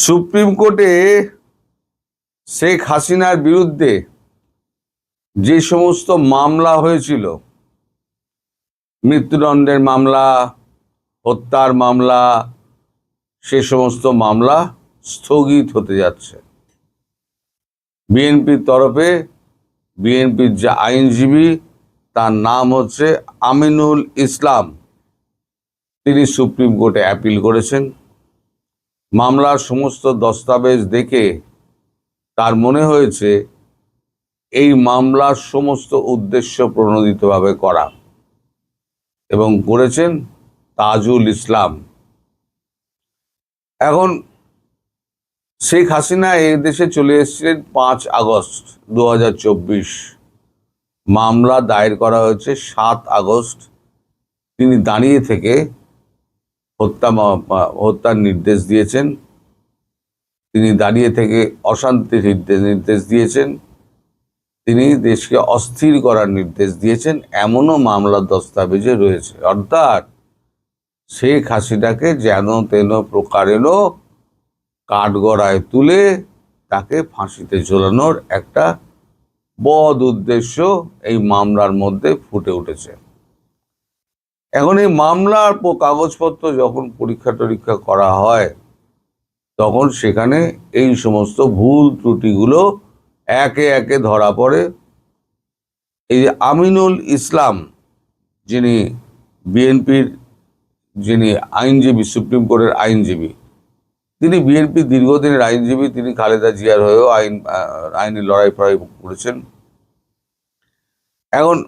Supreme কোর্টে শেখ হাসিনার বিরুদ্ধে যে সমস্ত মামলা হয়েছিল, মৃত্যুদণ্ডের মামলা, হত্যার মামলা, সে সমস্ত মামলা স্থগিত হতে যাচ্ছে। বিএনপির তরফে বিএনপির যে আইনজীবী, তার নাম হচ্ছে আমিনুল ইসলাম, তিনি সুপ্রিম কোর্টে অ্যাপিল করেছেন। মামলার সমস্ত দস্তাবেজ দেখে তার মনে হয়েছে এই মামলার সমস্ত উদ্দেশ্য প্রণোদিতভাবে করা, এবং করেছেন তাজুল ইসলাম। এখন শেখ হাসিনা এই দেশে চলে এসেছিলেন 5 আগস্ট 2024। মামলা দায়ের করা হয়েছে 7 আগস্ট। তিনি দাঁড়িয়ে থেকে হত্যার নির্দেশ দিয়েছেন, তিনি দাঁড়িয়ে থেকে অশান্তির নির্দেশ দিয়েছেন, তিনি দেশকে অস্থির করার নির্দেশ দিয়েছেন, এমনও মামলার দস্তাবেজে রয়েছে। অর্থাৎ শেখ হাসিনাকে যেন তেন প্রকারেণ কাঠগড়ায় তুলে তাকে ফাঁসিতে ঝোলানোর একটা বদ উদ্দেশ্য এই মামলার মধ্যে ফুটে উঠেছে। এখন এই মামলার কাগজপত্র যখন পরীক্ষা টরীক্ষা করা হয়, তখন সেখানে এই সমস্ত ভুল ত্রুটিগুলো একে একে ধরা পড়ে। এই যে আমিনুল ইসলাম, যিনি বিএনপির যিনি আইনজীবী, সুপ্রিম কোর্টের আইনজীবী, তিনি বিএনপির দীর্ঘদিনের আইনজীবী, তিনি খালেদা জিয়ার হয়েও আইনি লড়াই ফড়াই করেছেন। এখন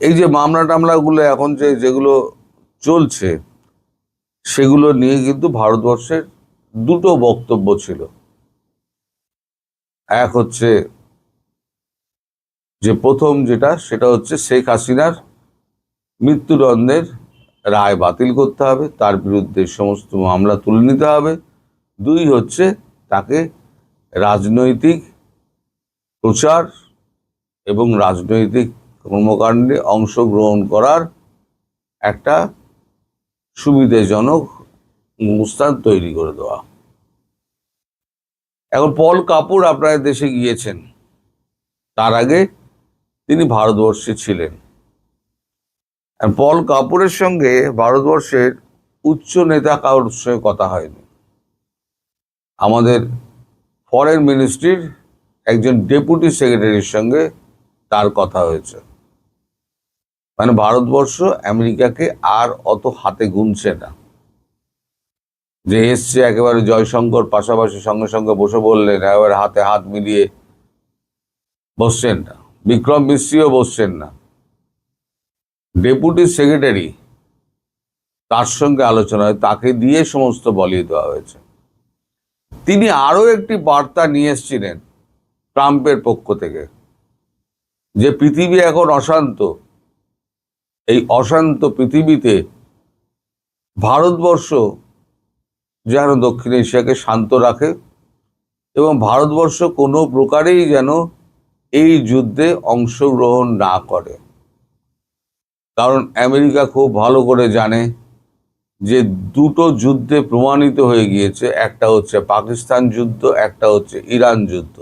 এই যে মামলা টামলাগুলো এখন যেগুলো চলছে, সেগুলো নিয়ে কিন্তু ভারতবর্ষের দুটো বক্তব্য ছিল। এক হচ্ছে যে প্রথম সেটা হচ্ছে শেখ হাসিনার মৃত্যুদণ্ডের রায় বাতিল করতে হবে, তার বিরুদ্ধে সমস্ত মামলা তুলে নিতে হবে। 2 হচ্ছে তাকে রাজনৈতিক প্রচার এবং রাজনৈতিক কর্মকাণ্ডে অংশগ্রহণ করার একটা সুবিধাজনক অবস্থান তৈরি করে দেওয়া। এখন পল কাপুর আপনার দেশে গিয়েছেন, তার আগে তিনি ভারতবর্ষে ছিলেন। পল কাপুরের সঙ্গে ভারতবর্ষের উচ্চ নেতা কারোর সঙ্গে কথা হয়নি। আমাদের ফরেন মিনিস্ট্রির একজন ডেপুটি সেক্রেটারির সঙ্গে তার কথা হয়েছে। মানে ভারতবর্ষ আমেরিকাকে আর অত হাতে গুনছে না, যে এসছে একেবারে জয়শঙ্কর পাশাপাশি সঙ্গে সঙ্গে বসে বললেন, একেবারে হাতে হাত মিলিয়ে বসছেন না। বিক্রম মিশ্রিও বসছেন না। ডেপুটি সেক্রেটারি, তার সঙ্গে আলোচনা হয়, তাকে দিয়ে সমস্ত বলিয়ে দেওয়া হয়েছে। তিনি আরো একটি বার্তা নিয়ে এসেছিলেন ট্রাম্পের পক্ষ থেকে, যে পৃথিবী এখন অশান্ত, এই অশান্ত পৃথিবীতে ভারতবর্ষ যেন দক্ষিণ এশিয়াকে শান্ত রাখে, এবং ভারতবর্ষ কোনো প্রকারেই যেন এই যুদ্ধে অংশগ্রহণ না করে। কারণ আমেরিকা খুব ভালো করে জানে যে দুটো যুদ্ধে প্রমাণিত হয়ে গিয়েছে, একটা হচ্ছে পাকিস্তান যুদ্ধ, একটা হচ্ছে ইরান যুদ্ধ,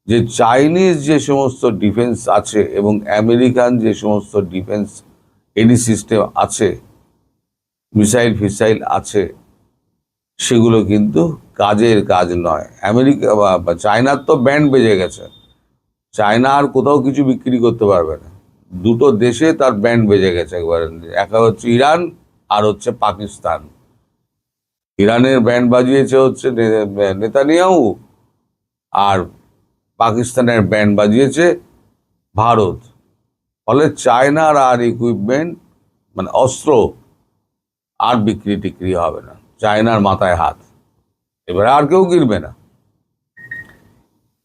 যে চাইনিজ যে সমস্ত ডিফেন্স আছে এবং আমেরিকান যে সমস্ত ডিফেন্স এডি সিস্টেম আছে, মিসাইল ফিসাইল আছে, সেগুলো কিন্তু কাজের কাজ নয়। আমেরিকা বা চায়নার তো ব্যান্ড বেজে গেছে, চায়না আর কোথাও কিছু বিক্রি করতে পারবে না। দুটো দেশে তার ব্যান্ড বেজে গেছে একবারে। একটা হচ্ছে ইরান, আর হচ্ছে পাকিস্তান। ইরানের ব্যান্ড বাজিয়েছে হচ্ছে নেতানিয়াহু, আর পাকিস্তানের ব্যান্ড বাজিয়েছে ভারত। ফলে চায়নার আর ইকুইপমেন্ট মানে অস্ত্র আর বিক্রি টিক্রি হবে না, চায়নার মাথায় হাত, এবারে আর কেউ কিনবে না।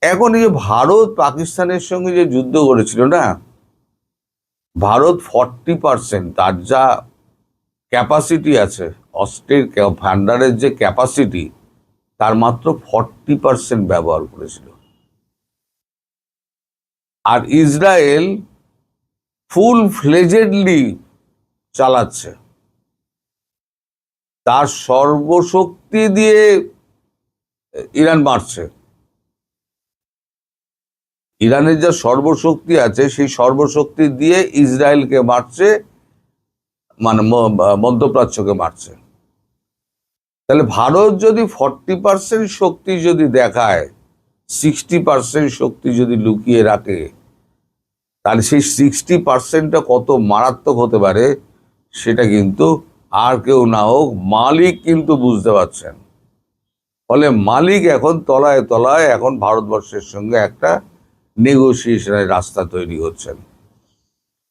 এখন এই যে ভারত পাকিস্তানের সঙ্গে যে যুদ্ধ করেছিল না, ভারত 40%, তার যা ক্যাপাসিটি আছে, অস্ত্রের ভান্ডারের যে ক্যাপাসিটি, তার মাত্র 40% ব্যবহার করেছিল। আর ইসরায়েল ফুল ফ্লেজেডলি চালাচ্ছে, তার সর্বশক্তি দিয়ে ইরান মারছে। ইরানের যা সর্বশক্তি আছে সেই সর্বশক্তি দিয়ে ইসরায়েলকে মারছে, মানে মধ্যপ্রাচ্যকে মারছে। তাহলে ভারত যদি 40% শক্তি যদি দেখায়, 60% শক্তি যদি লুকিয়ে রাখে, তাহলে সেই 60%টা কত মারাত্মক হতে পারে সেটা কিন্তু আর কেউ না হোক মালিক কিন্তু বুঝতে পারছেন। ফলে মালিক এখন তলায় তলায় এখন ভারতবর্ষের সঙ্গে একটা নেগোসিয়েশনের রাস্তা তৈরি হচ্ছেন।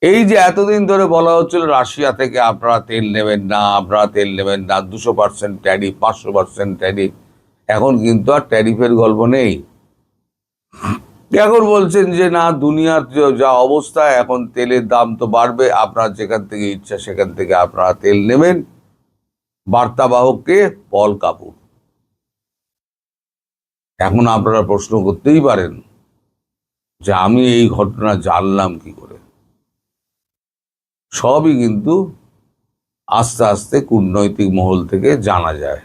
এই যে এতদিন ধরে বলা হচ্ছিল রাশিয়া থেকে আপনারা তেল নেবেন না, আপনারা তেল নেবেন না, 200% ট্যারিফ, 500% ট্যারিফ, এখন কিন্তু আর ট্যারিফের গল্প নেই। এখন বলছেন যে না, দুনিয়ার যা অবস্থা এখন তেলের দাম তো বাড়বে, আপনার যেখান থেকে ইচ্ছা সেখান থেকে আপনারা তেল নেবেন। বার্তাবাহককে পল কাপুর। এখন আপনারা প্রশ্ন করতেই পারেন যে আমি এই ঘটনা জানলাম কি করে। সবই কিন্তু আস্তে আস্তে কূটনৈতিক মহল থেকে জানা যায়,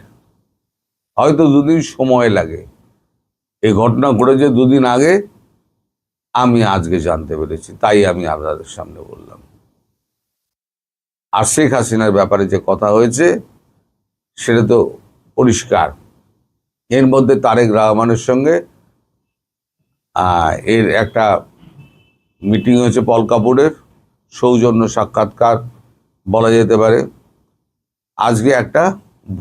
হয়তো দুদিন সময় লাগে। এই ঘটনা ঘটেছে দুদিন আগে, আমি আজকে জানতে পেরেছি, তাই আমি আপনাদের সামনে বললাম। আর শেখ হাসিনার ব্যাপারে যে কথা হয়েছে সেটা তো পরিষ্কার। এর মধ্যে তারেক রহমানের সঙ্গে এর একটা মিটিং হয়েছে, পল কাপুরের সৌজন্য সাক্ষাৎকার বলা যেতে পারে। আজকে একটা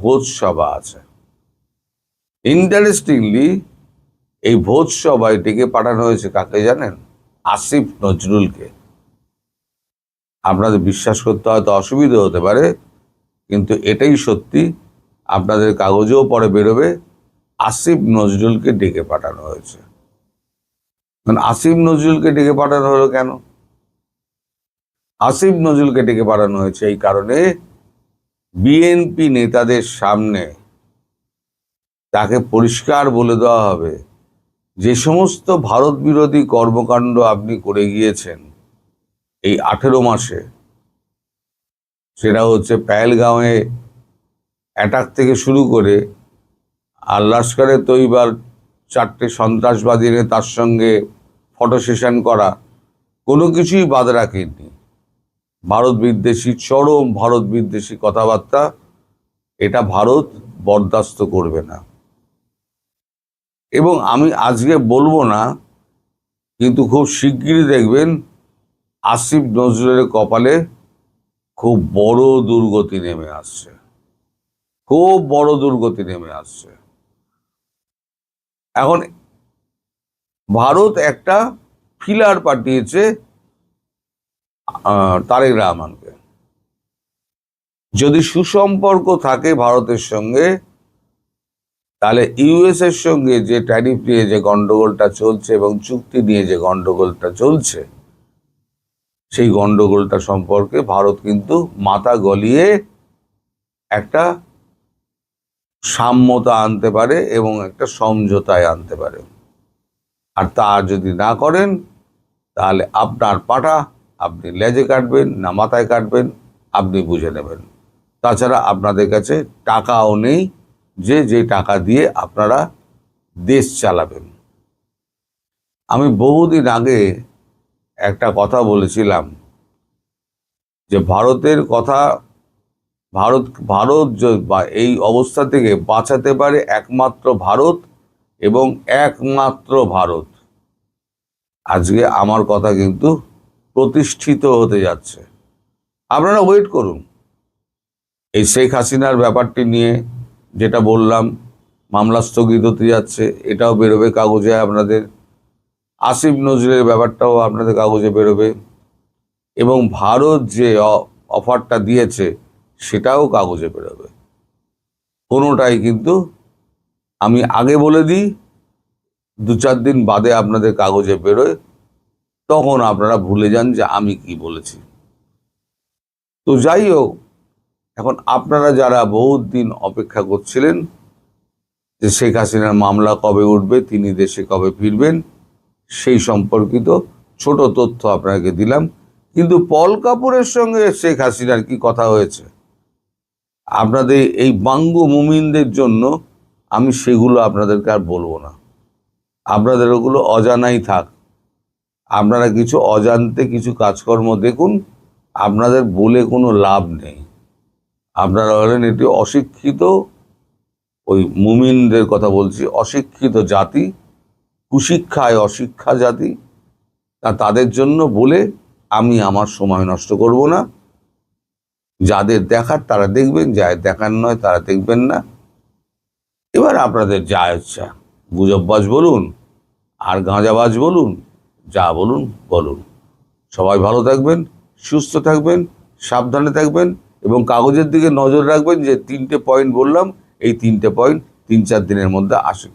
ভোজ সভা আছে। ইন্টারেস্টিংলি এই ভোজ সভায় ডেকে পাঠানো হয়েছে কাকে জানেন? আসিফ নজরুলকে। আপনাদের বিশ্বাস করতে হয়তো অসুবিধা হতে পারে, কিন্তু এটাই সত্যি, আপনাদের কাগজেও পরে বেরোবে। আসিফ নজরুলকে ডেকে পাঠানো হয়েছে। আসিফ নজরুলকে ডেকে পাঠানো হলো কেন? আসিফ নজরুলকে ডেকে পাঠানো হয়েছে এই কারণে, বিএনপি নেতাদের সামনে তাকে পরিষ্কার বলে দেওয়া হবে যে সমস্ত ভারত বিরোধী কর্মকাণ্ড আপনি করে গিয়েছেন এই 18 মাসে, সেটা হচ্ছে পেহেলগাঁওয়ে অ্যাটাক থেকে শুরু করে আর লস্করে তৈবার 4টে সন্ত্রাসবাদী এনে তার সঙ্গে ফটো সেশন করা, কোনো কিছুই বাদ রাখেননি। ভারত বিদ্বেষী, চরম ভারত বিদ্বেষী কথাবার্তা, এটা ভারত বরদাস্ত করবে না। এবং আমি আজকে বলবো না, কিন্তু খুব শিগগিরই দেখবেন আসিফ নজরুলের কপালে খুব বড় দুর্গতি নেমে আসছে, খুব বড় দুর্গতি নেমে আসছে। এখন ভারত একটা ফিলার পাঠিয়েছে তারেক রহমানকে। যদি সুসম্পর্ক থাকে ভারতের সঙ্গে, তাহলে ইউএস এর সঙ্গে যে ট্যারিফ নিয়ে যে গন্ডগোলটা চলছে এবং চুক্তি নিয়ে যে গন্ডগোলটা চলছে, সেই গন্ডগোলটা সম্পর্কে ভারত কিন্তু মাথা গলিয়ে একটা সাম্যতা আনতে পারে এবং একটা সমঝোতায় আনতে পারে। আর তা যদি না করেন, তাহলে আপনার পাটা আপনি লেজে কাটবেন না মাথায় কাটবেন আপনি বুঝে নেবেন। তাছাড়া আপনাদের কাছে টাকাও নেই যে টাকা দিয়ে আপনারা দেশ চালাবেন। আমি বহুদিন আগে একটা কথা বলেছিলাম যে ভারতের কথা, ভারত বা এই অবস্থা থেকে বাঁচাতে পারে একমাত্র ভারত এবং একমাত্র ভারত। আজকে আমার কথা কিন্তু প্রতিষ্ঠিত হতে যাচ্ছে। আপনারা ওয়েট করুন। এই শেখ হাসিনার ব্যাপারটি নিয়ে যেটা বললাম, মামলা স্থগিত হতে যাচ্ছে, এটাও বেরোবে কাগজে আপনাদের। আসিফ নজরুলের ব্যাপারটাও আপনাদের কাগজে বেরোবে, এবং ভারত যে অফারটা দিয়েছে সেটাও কাগজে বেরোবে। কোনোটাই কিন্তু আমি আগে বলে দিই, 2-4 দিন বাদে আপনাদের কাগজে বেরোয়, তখন আপনারা ভুলে যান যে আমি কি বলেছি। তো যাই হোক, এখন আপনারা যারা বহুত দিন অপেক্ষা করছিলেন যে শেখ হাসিনার মামলা কবে উঠবে, তিনি দেশে কবে ফিরবেন, সেই সম্পর্কিত ছোট তথ্য আপনাকে দিলাম। কিন্তু পল কাপুরের সঙ্গে শেখ হাসিনার কি কথা হয়েছে, আপনাদের এই বাঙ্গু মুমিনদের জন্য আমি সেগুলো আপনাদেরকে আর বলবো না। আপনাদের ওগুলো অজানাই থাক। আপনারা কিছু অজান্তে কিছু কাজকর্ম দেখুন, আপনাদের বলে কোনো লাভ নেই। আপনারা হলেন একটি অশিক্ষিত, ওই মুমিনদের কথা বলছি, অশিক্ষিত জাতি, কুশিক্ষায় অশিক্ষা জাতি। তাদের জন্য বলে আমি আমার সময় নষ্ট করব না। যাদের দেখার তারা দেখবেন, যাদের দেখার নয় তারা দেখবেন না। এবার আপনাদের যা ইচ্ছা, গুজববাজ বলুন আর গাঁজাবাজ বলুন, যা বলুন বলুন। সবাই ভালো থাকবেন, সুস্থ থাকবেন, সাবধানে থাকবেন এবং কাগজের দিকে নজর রাখবেন যে 3টে পয়েন্ট বললাম, এই 3টে পয়েন্ট 3-4 দিনের মধ্যে আসে।